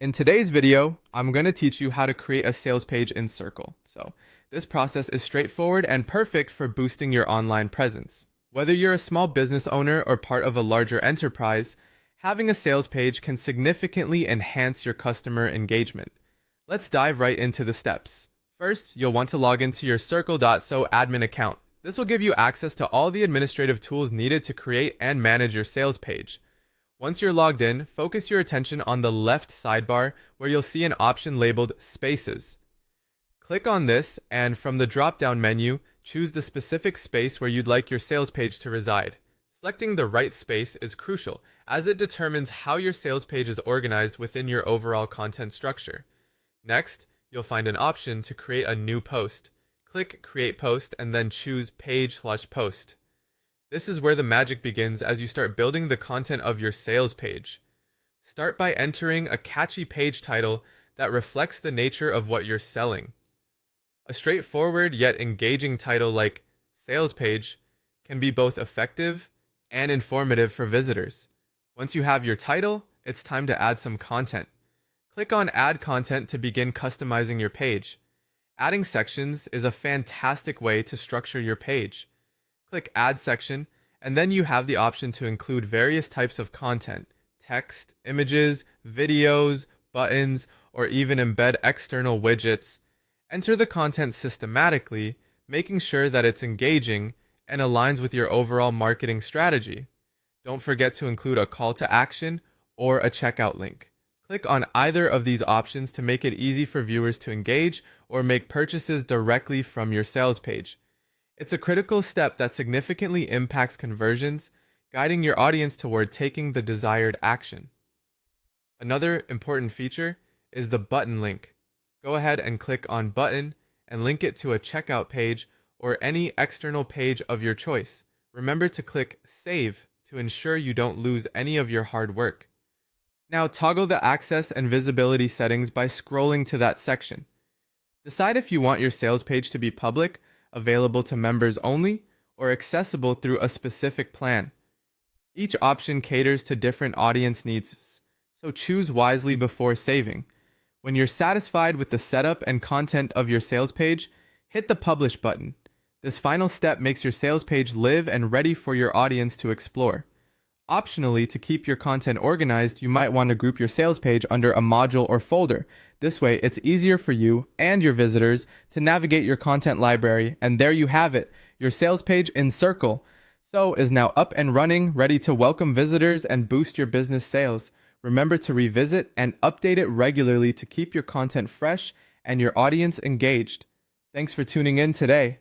In today's video, I'm going to teach you how to create a sales page in Circle. So, this process is straightforward and perfect for boosting your online presence. Whether you're a small business owner or part of a larger enterprise, having a sales page can significantly enhance your customer engagement. Let's dive right into the steps. First, you'll want to log into your Circle.so admin account. This will give you access to all the administrative tools needed to create and manage your sales page. Once you're logged in, focus your attention on the left sidebar where you'll see an option labeled Spaces. Click on this, and from the drop-down menu, choose the specific space where you'd like your sales page to reside. Selecting the right space is crucial, as it determines how your sales page is organized within your overall content structure. Next, you'll find an option to create a new post. Click Create Post and then choose Page/Post. This is where the magic begins as you start building the content of your sales page. Start by entering a catchy page title that reflects the nature of what you're selling. A straightforward yet engaging title like Sales Page can be both effective and informative for visitors. Once you have your title, it's time to add some content. Click on Add Content to begin customizing your page. Adding sections is a fantastic way to structure your page. Click Add Section, and then you have the option to include various types of content: text, images, videos, buttons, or even embed external widgets. Enter the content systematically, making sure that it's engaging and aligns with your overall marketing strategy. Don't forget to include a call to action or a checkout link. Click on either of these options to make it easy for viewers to engage or make purchases directly from your sales page. It's a critical step that significantly impacts conversions, guiding your audience toward taking the desired action. Another important feature is the button link. Go ahead and click on Button and link it to a checkout page or any external page of your choice. Remember to click Save to ensure you don't lose any of your hard work. Now toggle the access and visibility settings by scrolling to that section. Decide if you want your sales page to be public, available to members only, or accessible through a specific plan. Each option caters to different audience needs, so choose wisely before saving. When you're satisfied with the setup and content of your sales page, hit the Publish button. This final step makes your sales page live and ready for your audience to explore. Optionally, to keep your content organized, you might want to group your sales page under a module or folder. This way, it's easier for you and your visitors to navigate your content library, and there you have it. Your sales page in Circle.so is now up and running, ready to welcome visitors and boost your business sales. Remember to revisit and update it regularly to keep your content fresh and your audience engaged. Thanks for tuning in today.